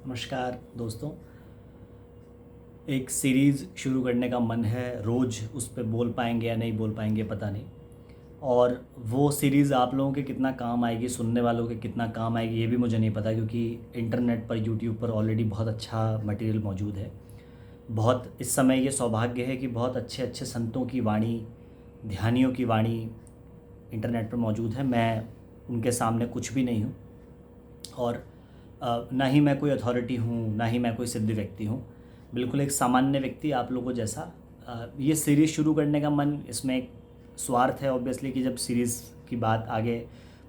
नमस्कार दोस्तों। एक सीरीज़ शुरू करने का मन है। रोज़ उस पे बोल पाएंगे या नहीं बोल पाएंगे पता नहीं। और वो सीरीज़ आप लोगों के कितना काम आएगी, सुनने वालों के कितना काम आएगी ये भी मुझे नहीं पता, क्योंकि इंटरनेट पर यूट्यूब पर ऑलरेडी बहुत अच्छा मटेरियल मौजूद है। बहुत इस समय ये सौभाग्य है कि बहुत अच्छे अच्छे संतों की वाणी, ध्यानियों की वाणी इंटरनेट पर मौजूद है। मैं उनके सामने कुछ भी नहीं हूँ। और ना ही मैं कोई अथॉरिटी हूँ, ना ही मैं कोई सिद्ध व्यक्ति हूँ। बिल्कुल एक सामान्य व्यक्ति आप लोगों जैसा। ये सीरीज़ शुरू करने का मन, इसमें एक स्वार्थ है ऑब्वियसली कि जब सीरीज़ की बात आगे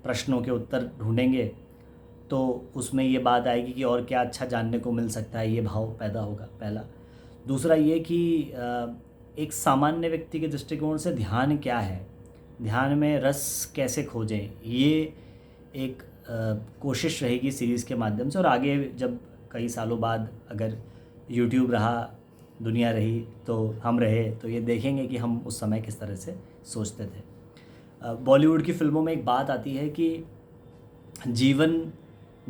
प्रश्नों के उत्तर ढूंढेंगे तो उसमें ये बात आएगी कि और क्या अच्छा जानने को मिल सकता है, ये भाव पैदा होगा पहला। दूसरा ये कि एक सामान्य व्यक्ति के दृष्टिकोण से ध्यान क्या है, ध्यान में रस कैसे खोजें, ये एक कोशिश रहेगी सीरीज़ के माध्यम से। और आगे जब कई सालों बाद अगर यूट्यूब रहा, दुनिया रही, तो हम रहे, तो ये देखेंगे कि हम उस समय किस तरह से सोचते थे। बॉलीवुड की फ़िल्मों में एक बात आती है कि जीवन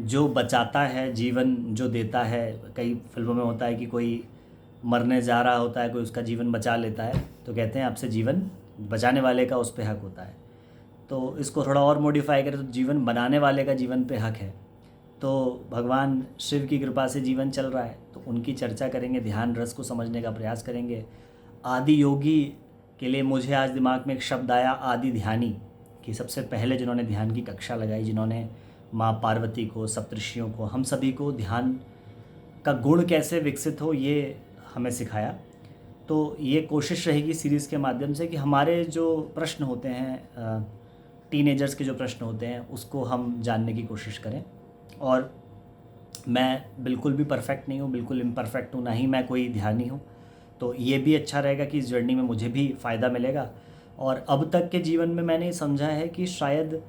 जो बचाता है, जीवन जो देता है, कई फिल्मों में होता है कि कोई मरने जा रहा होता है, कोई उसका जीवन बचा लेता है, तो कहते हैं आपसे जीवन बचाने वाले का उस पे हक होता है। तो इसको थोड़ा और मॉडिफाई करें तो जीवन बनाने वाले का जीवन पे हक है। तो भगवान शिव की कृपा से जीवन चल रहा है, तो उनकी चर्चा करेंगे, ध्यान रस को समझने का प्रयास करेंगे। आदि योगी के लिए मुझे आज दिमाग में एक शब्द आया, आदि ध्यानी, कि सबसे पहले जिन्होंने ध्यान की कक्षा लगाई, जिन्होंने माँ पार्वती को, सप्तऋषियों को, हम सभी को ध्यान का गुण कैसे विकसित हो ये हमें सिखाया। तो ये कोशिश रहेगी सीरीज़ के माध्यम से कि हमारे जो प्रश्न होते हैं, टीनेजर्स के जो प्रश्न होते हैं, उसको हम जानने की कोशिश करें। और मैं बिल्कुल भी परफेक्ट नहीं हूँ, बिल्कुल इम्परफेक्ट हूँ, ना ही मैं कोई ध्यानी हूँ। तो ये भी अच्छा रहेगा कि इस जर्नी में मुझे भी फ़ायदा मिलेगा। और अब तक के जीवन में मैंने समझा है कि शायद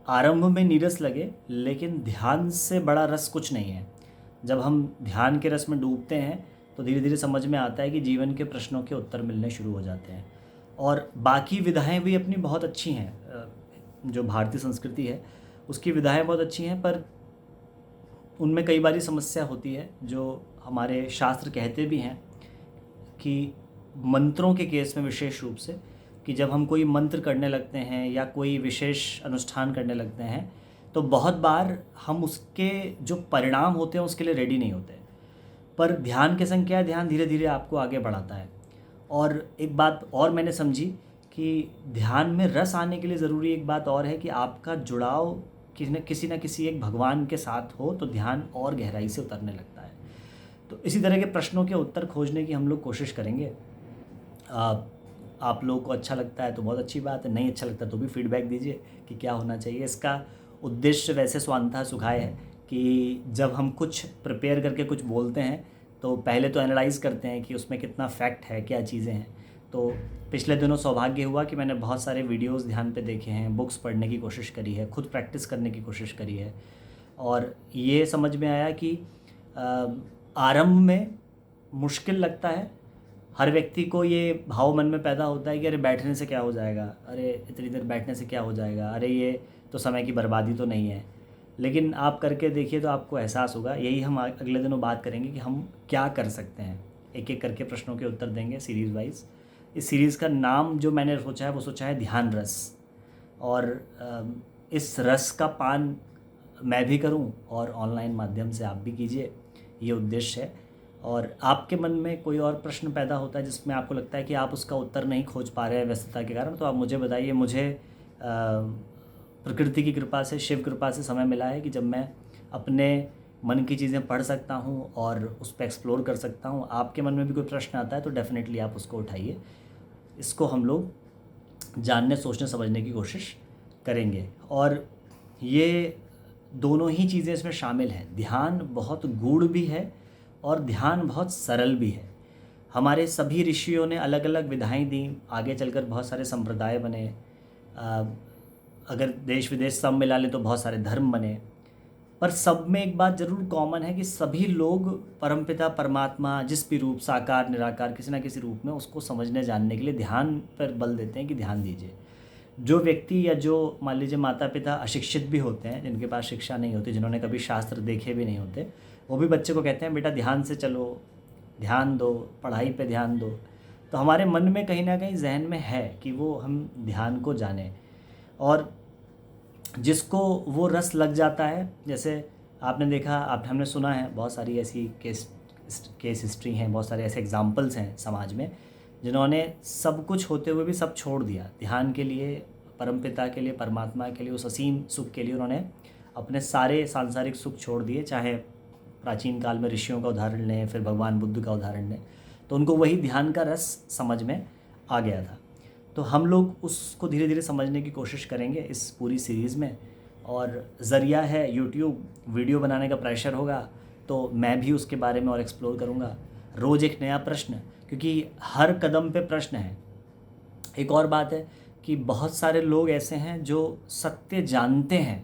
आरंभ में नीरस लगे, लेकिन ध्यान से बड़ा रस कुछ नहीं है। जब हम ध्यान के रस में डूबते हैं तो धीरे धीरे समझ में आता है कि जीवन के प्रश्नों के उत्तर मिलने शुरू हो जाते हैं। और बाकी विधाएं भी अपनी बहुत अच्छी हैं। जो भारतीय संस्कृति है उसकी विधाएं बहुत अच्छी हैं, पर उनमें कई बारी समस्या होती है, जो हमारे शास्त्र कहते भी हैं कि मंत्रों के केस में विशेष रूप से, कि जब हम कोई मंत्र करने लगते हैं या कोई विशेष अनुष्ठान करने लगते हैं तो बहुत बार हम उसके जो परिणाम होते हैं उसके लिए रेडी नहीं होते। पर ध्यान के संग क्या है, ध्यान धीरे धीरे आपको आगे बढ़ाता है। और एक बात और मैंने समझी कि ध्यान में रस आने के लिए ज़रूरी एक बात और है कि आपका जुड़ाव किसी न किसी एक भगवान के साथ हो, तो ध्यान और गहराई से उतरने लगता है। तो इसी तरह के प्रश्नों के उत्तर खोजने की हम लोग कोशिश करेंगे। आप लोगों को अच्छा लगता है तो बहुत अच्छी बात है, नहीं अच्छा लगता तो भी फीडबैक दीजिए कि क्या होना चाहिए। इसका उद्देश्य वैसे स्वांतः सुखाय है कि जब हम कुछ प्रिपेयर करके कुछ बोलते हैं तो पहले तो एनालाइज़ करते हैं कि उसमें कितना फैक्ट है, क्या चीज़ें हैं। तो पिछले दिनों सौभाग्य हुआ कि मैंने बहुत सारे वीडियोस ध्यान पे देखे हैं, बुक्स पढ़ने की कोशिश करी है, खुद प्रैक्टिस करने की कोशिश करी है। और ये समझ में आया कि आरंभ में मुश्किल लगता है। हर व्यक्ति को ये भाव मन में पैदा होता है कि अरे बैठने से क्या हो जाएगा, अरे इतनी देर बैठने से क्या हो जाएगा, अरे ये तो समय की बर्बादी तो नहीं है। लेकिन आप करके देखिए तो आपको एहसास होगा। यही हम अगले दिनों बात करेंगे कि हम क्या कर सकते हैं, एक एक करके प्रश्नों के उत्तर देंगे सीरीज़ वाइज। इस सीरीज़ का नाम जो मैंने सोचा है वो सोचा है ध्यान रस। और इस रस का पान मैं भी करूं और ऑनलाइन माध्यम से आप भी कीजिए, ये उद्देश्य है। और आपके मन में कोई और प्रश्न पैदा होता है जिसमें आपको लगता है कि आप उसका उत्तर नहीं खोज पा रहे हैं व्यस्तता के कारण, तो आप मुझे बताइए। मुझे प्रकृति की कृपा से, शिव कृपा से समय मिला है कि जब मैं अपने मन की चीज़ें पढ़ सकता हूँ और उस पर एक्सप्लोर कर सकता हूँ। आपके मन में भी कोई प्रश्न आता है तो डेफ़िनेटली आप उसको उठाइए। इसको हम लोग जानने, सोचने, समझने की कोशिश करेंगे। और ये दोनों ही चीज़ें इसमें शामिल हैं। ध्यान बहुत गूढ़ भी है और ध्यान बहुत सरल भी है। हमारे सभी ऋषियों ने अलग अलग विधाएं दी, आगे चलकर बहुत सारे संप्रदाय बने। अगर देश विदेश सब मिला लें तो बहुत सारे धर्म बने। पर सब में एक बात ज़रूर कॉमन है कि सभी लोग परमपिता परमात्मा जिस भी रूप, साकार निराकार, किसी ना किसी रूप में उसको समझने जानने के लिए ध्यान पर बल देते हैं कि ध्यान दीजिए। जो व्यक्ति या जो मान लीजिए माता पिता अशिक्षित भी होते हैं, जिनके पास शिक्षा नहीं होती, जिन्होंने कभी शास्त्र देखे भी नहीं होते, वो भी बच्चे को कहते हैं बेटा ध्यान से चलो, ध्यान दो, पढ़ाई पे ध्यान दो। तो हमारे मन में कहीं ना कहीं जहन में है कि वो हम ध्यान को जानें, और जिसको वो रस लग जाता है, जैसे आपने देखा, हमने सुना है बहुत सारी ऐसी केस हिस्ट्री हैं, बहुत सारे ऐसे एग्जाम्पल्स हैं समाज में, जिन्होंने सब कुछ होते हुए भी सब छोड़ दिया ध्यान के लिए, परमपिता के लिए, परमात्मा के लिए, उस असीम सुख के लिए उन्होंने अपने सारे सांसारिक सुख छोड़ दिए। चाहे प्राचीन काल में ऋषियों का उदाहरण लें, फिर भगवान बुद्ध का उदाहरण लें, तो उनको वही ध्यान का रस समझ में आ गया था। तो हम लोग उसको धीरे धीरे समझने की कोशिश करेंगे इस पूरी सीरीज़ में, और ज़रिया है यूट्यूब, वीडियो बनाने का प्रेशर होगा तो मैं भी उसके बारे में और एक्सप्लोर करूँगा। रोज़ एक नया प्रश्न, क्योंकि हर कदम पे प्रश्न है। एक और बात है कि बहुत सारे लोग ऐसे हैं जो सत्य जानते हैं,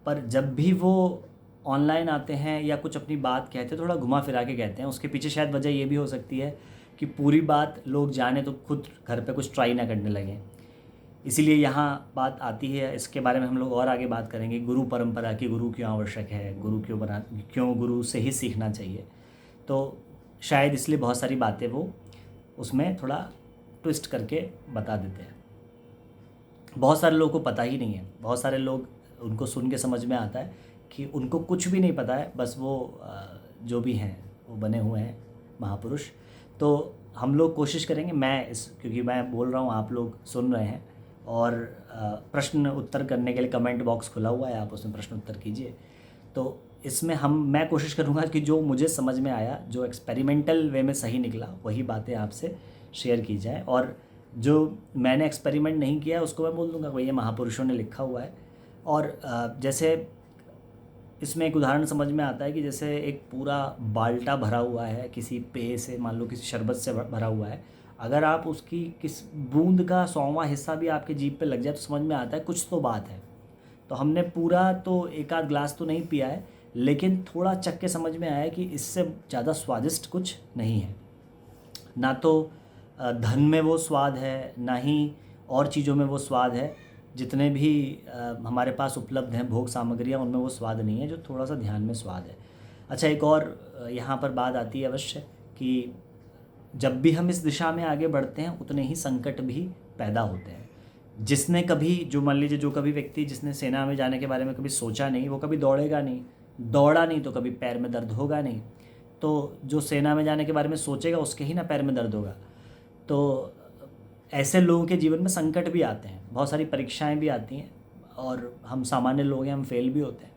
पर जब भी वो ऑनलाइन आते हैं या कुछ अपनी बात कहते हैं, थोड़ा घुमा फिरा के कहते हैं। उसके पीछे शायद वजह ये भी हो सकती है कि पूरी बात लोग जाने तो खुद घर पे कुछ ट्राई ना करने लगें। इसीलिए यहाँ बात आती है, इसके बारे में हम लोग और आगे बात करेंगे। गुरु परंपरा की, गुरु क्यों आवश्यक है, क्यों गुरु से ही सीखना चाहिए। तो शायद इसलिए बहुत सारी बातें वो उसमें थोड़ा ट्विस्ट करके बता देते हैं। बहुत सारे लोगों को पता ही नहीं है, बहुत सारे लोग उनको सुन के समझ में आता है कि उनको कुछ भी नहीं पता है, बस वो जो भी हैं वो बने हुए हैं महापुरुष। तो हम लोग कोशिश करेंगे, क्योंकि मैं बोल रहा हूँ, आप लोग सुन रहे हैं, और प्रश्न उत्तर करने के लिए कमेंट बॉक्स खुला हुआ है, आप उसमें प्रश्न उत्तर कीजिए। तो इसमें मैं कोशिश करूँगा कि जो मुझे समझ में आया, जो एक्सपेरिमेंटल वे में सही निकला, वही बातें आपसे शेयर की जाए, और जो मैंने एक्सपेरिमेंट नहीं किया उसको मैं बोल दूँगा भाई ये महापुरुषों ने लिखा हुआ है। और जैसे इसमें एक उदाहरण समझ में आता है कि जैसे एक पूरा बाल्टा भरा हुआ है किसी पेय से, मान लो किसी शरबत से भरा हुआ है, अगर आप उसकी किस बूंद का 100वां हिस्सा भी आपके जीभ पे लग जाए तो समझ में आता है कुछ तो बात है। तो हमने पूरा तो एक आध ग्लास तो नहीं पिया है, लेकिन थोड़ा चख के समझ में आया कि इससे ज़्यादा स्वादिष्ट कुछ नहीं है। ना तो धन में वो स्वाद है, ना ही और चीज़ों में वो स्वाद है। जितने भी हमारे पास उपलब्ध हैं भोग सामग्रियाँ, उनमें वो स्वाद नहीं है जो थोड़ा सा ध्यान में स्वाद है। अच्छा, एक और यहाँ पर बात आती है अवश्य कि जब भी हम इस दिशा में आगे बढ़ते हैं उतने ही संकट भी पैदा होते हैं। जिसने कभी, जो मान लीजिए जो कभी व्यक्ति जिसने सेना में जाने के बारे में कभी सोचा नहीं, वो कभी दौड़ेगा नहीं, दौड़ा नहीं तो कभी पैर में दर्द होगा नहीं। तो जो सेना में जाने के बारे में सोचेगा उसके ही ना पैर में दर्द होगा। तो ऐसे लोगों के जीवन में संकट भी आते हैं, बहुत सारी परीक्षाएं भी आती हैं, और हम सामान्य लोग हैं, हम फेल भी होते हैं,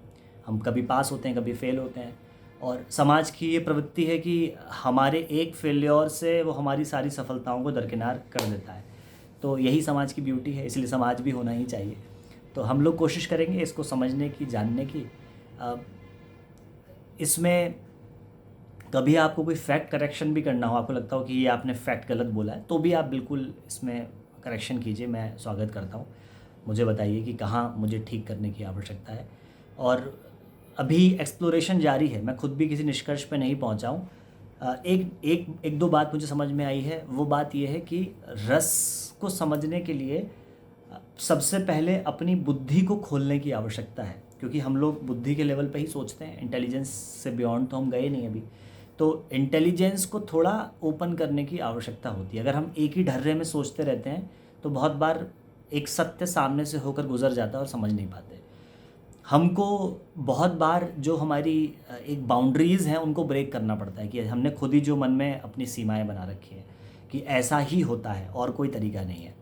हम कभी पास होते हैं, कभी फेल होते हैं। और समाज की ये प्रवृत्ति है कि हमारे एक फेल्योर से वो हमारी सारी सफलताओं को दरकिनार कर देता है। तो यही समाज की ब्यूटी है, इसलिए समाज भी होना ही चाहिए। तो हम लोग कोशिश करेंगे इसको समझने की, जानने की। इसमें कभी आपको कोई फैक्ट करेक्शन भी करना हो, आपको लगता हो कि ये आपने फैक्ट गलत बोला है, तो भी आप बिल्कुल इसमें करेक्शन कीजिए, मैं स्वागत करता हूँ। मुझे बताइए कि कहाँ मुझे ठीक करने की आवश्यकता है। और अभी एक्सप्लोरेशन जारी है, मैं खुद भी किसी निष्कर्ष पे नहीं पहुँचा हूँ। एक दो बात मुझे समझ में आई है। वो बात ये है कि रस को समझने के लिए सबसे पहले अपनी बुद्धि को खोलने की आवश्यकता है, क्योंकि हम लोग बुद्धि के लेवल पे ही सोचते हैं, इंटेलिजेंस से बियॉन्ड तो हम गए नहीं अभी। तो इंटेलिजेंस को थोड़ा ओपन करने की आवश्यकता होती है। अगर हम एक ही ढर्रे में सोचते रहते हैं तो बहुत बार एक सत्य सामने से होकर गुजर जाता है और समझ नहीं पाते। हमको बहुत बार जो हमारी एक बाउंड्रीज़ हैं उनको ब्रेक करना पड़ता है, कि हमने खुद ही जो मन में अपनी सीमाएं बना रखी हैं कि ऐसा ही होता है और कोई तरीका नहीं है।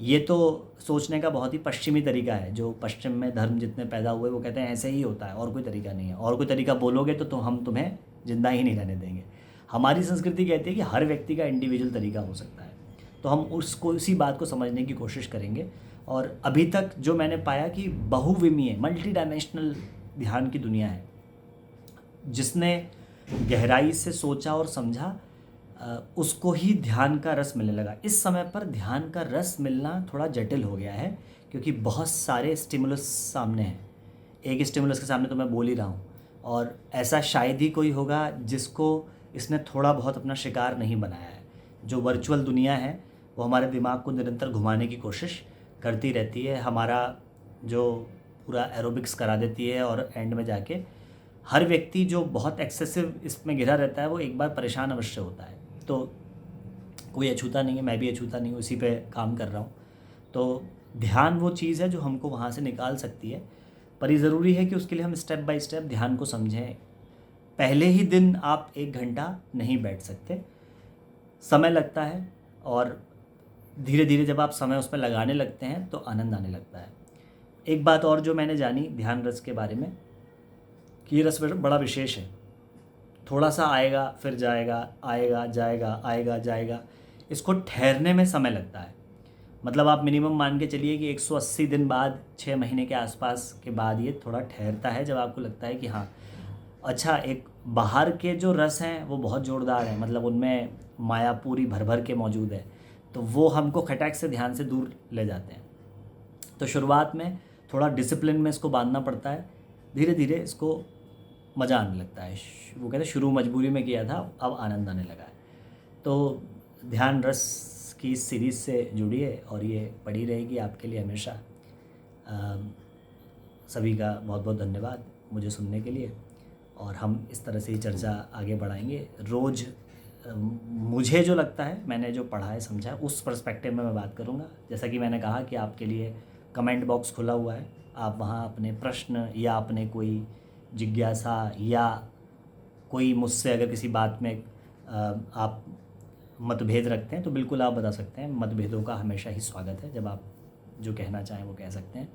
ये तो सोचने का बहुत ही पश्चिमी तरीका है। जो पश्चिम में धर्म जितने पैदा हुए वो कहते हैं ऐसे ही होता है और कोई तरीका नहीं है, और कोई तरीका बोलोगे तो हम तुम्हें ज़िंदा ही नहीं रहने देंगे। हमारी संस्कृति कहती है कि हर व्यक्ति का इंडिविजुअल तरीका हो सकता है। तो हम उसी बात को समझने की कोशिश करेंगे। और अभी तक जो मैंने पाया कि बहुविमीय, मल्टी डायमेंशनल ध्यान की दुनिया है। जिसने गहराई से सोचा और समझा उसको ही ध्यान का रस मिलने लगा। इस समय पर ध्यान का रस मिलना थोड़ा जटिल हो गया है, क्योंकि बहुत सारे स्टिमुलस सामने हैं। एक स्टिमुलस के सामने तो मैं बोल ही रहा हूँ, और ऐसा शायद ही कोई होगा जिसको इसने थोड़ा बहुत अपना शिकार नहीं बनाया है। जो वर्चुअल दुनिया है वो हमारे दिमाग को निरंतर घुमाने की कोशिश करती रहती है, हमारा जो पूरा एरोबिक्स करा देती है, और एंड में जाके हर व्यक्ति जो बहुत एक्सेसिव इसमें घिरा रहता है वो एक बार परेशान अवश्य होता है। तो कोई अछूता नहीं है, मैं भी अछूता नहीं हूँ, इसी पे काम कर रहा हूँ। तो ध्यान वो चीज़ है जो हमको वहाँ से निकाल सकती है, पर ये ज़रूरी है कि उसके लिए हम स्टेप बाय स्टेप ध्यान को समझें। पहले ही दिन आप 1 घंटा नहीं बैठ सकते, समय लगता है, और धीरे धीरे जब आप समय उसमें लगाने लगते हैं तो आनंद आने लगता है। एक बात और जो मैंने जानी ध्यान रस के बारे में, कि ये रस बड़ा विशेष है। थोड़ा सा आएगा फिर जाएगा, आएगा जाएगा, आएगा जाएगा, इसको ठहरने में समय लगता है। मतलब आप मिनिमम मान के चलिए कि 180 दिन बाद, 6 महीने के आसपास के बाद ये थोड़ा ठहरता है, जब आपको लगता है कि हाँ अच्छा, एक बाहर के जो रस हैं वो बहुत ज़ोरदार हैं, मतलब उनमें माया पूरी भर भर के मौजूद है, तो वो हमको खटैक से ध्यान से दूर ले जाते हैं। तो शुरुआत में थोड़ा डिसिप्लिन में इसको बांधना पड़ता है, धीरे धीरे इसको मज़ा आने लगता है। वो कहते हैं शुरू मजबूरी में किया था, अब आनंद आने लगा है। तो ध्यान रस की इस सीरीज़ से जुड़िए और ये पड़ी रहेगी आपके लिए हमेशा। सभी का बहुत बहुत धन्यवाद मुझे सुनने के लिए, और हम इस तरह से ही चर्चा आगे बढ़ाएंगे। रोज़ मुझे जो लगता है, मैंने जो पढ़ा है समझा है, उस पर्सपेक्टिव में मैं बात करूँगा। जैसा कि मैंने कहा कि आपके लिए कमेंट बॉक्स खुला हुआ है, आप वहाँ अपने प्रश्न या अपने कोई जिज्ञासा या कोई मुझसे अगर किसी बात में आप मतभेद रखते हैं तो बिल्कुल आप बता सकते हैं। मतभेदों का हमेशा ही स्वागत है, जब आप जो कहना चाहें वो कह सकते हैं।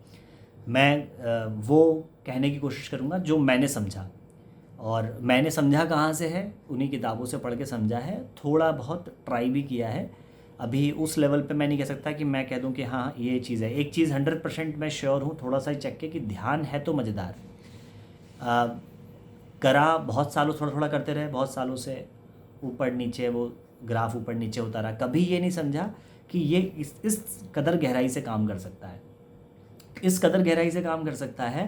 मैं वो कहने की कोशिश करूँगा जो मैंने समझा, और मैंने समझा कहाँ से है, उन्हीं किताबों से पढ़ के समझा है, थोड़ा बहुत ट्राई भी किया है। अभी उस लेवल पे मैं नहीं कह सकता कि मैं कह दूं कि हाँ ये चीज़ है। एक चीज़ 100% मैं श्योर हूँ, थोड़ा सा ही चेक के, कि ध्यान है तो मज़ेदार। करा बहुत सालों, थोड़ा थोड़ा करते रहे बहुत सालों से, ऊपर नीचे वो ग्राफ ऊपर नीचे होता रहा, कभी ये नहीं समझा कि ये इस कदर गहराई से काम कर सकता है, इस कदर गहराई से काम कर सकता है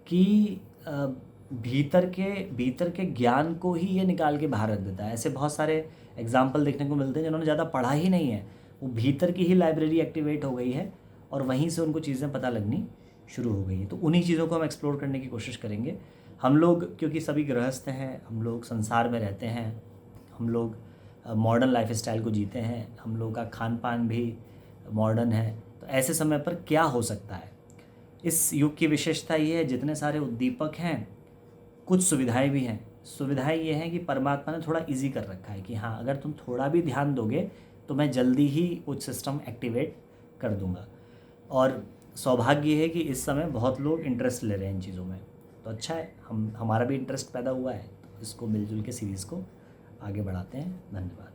कि भीतर के ज्ञान को ही ये निकाल के बाहर रख देता है। ऐसे बहुत सारे एग्जाम्पल देखने को मिलते हैं जिन्होंने ज़्यादा पढ़ा ही नहीं है, वो भीतर की ही लाइब्रेरी एक्टिवेट हो गई है और वहीं से उनको चीज़ें पता लगनी शुरू हो गई है। तो उन्हीं चीज़ों को हम एक्सप्लोर करने की कोशिश करेंगे। हम लोग क्योंकि सभी गृहस्थ हैं, हम लोग संसार में रहते हैं, हम लोग मॉडर्न लाइफ स्टाइल को जीते हैं, हम लोग का खान पान भी मॉडर्न है, तो ऐसे समय पर क्या हो सकता है। इस युग की विशेषता ये है, जितने सारे उद्दीपक हैं, कुछ सुविधाएं भी हैं। सुविधाएं ये हैं कि परमात्मा ने थोड़ा इजी कर रखा है कि हाँ अगर तुम थोड़ा भी ध्यान दोगे तो मैं जल्दी ही कुछ सिस्टम एक्टिवेट कर दूंगा। और सौभाग्य है कि इस समय बहुत लोग इंटरेस्ट ले रहे हैं इन चीज़ों में, तो अच्छा है, हमारा भी इंटरेस्ट पैदा हुआ है, तो इसको मिलजुल के सीरीज़ को आगे बढ़ाते हैं। धन्यवाद।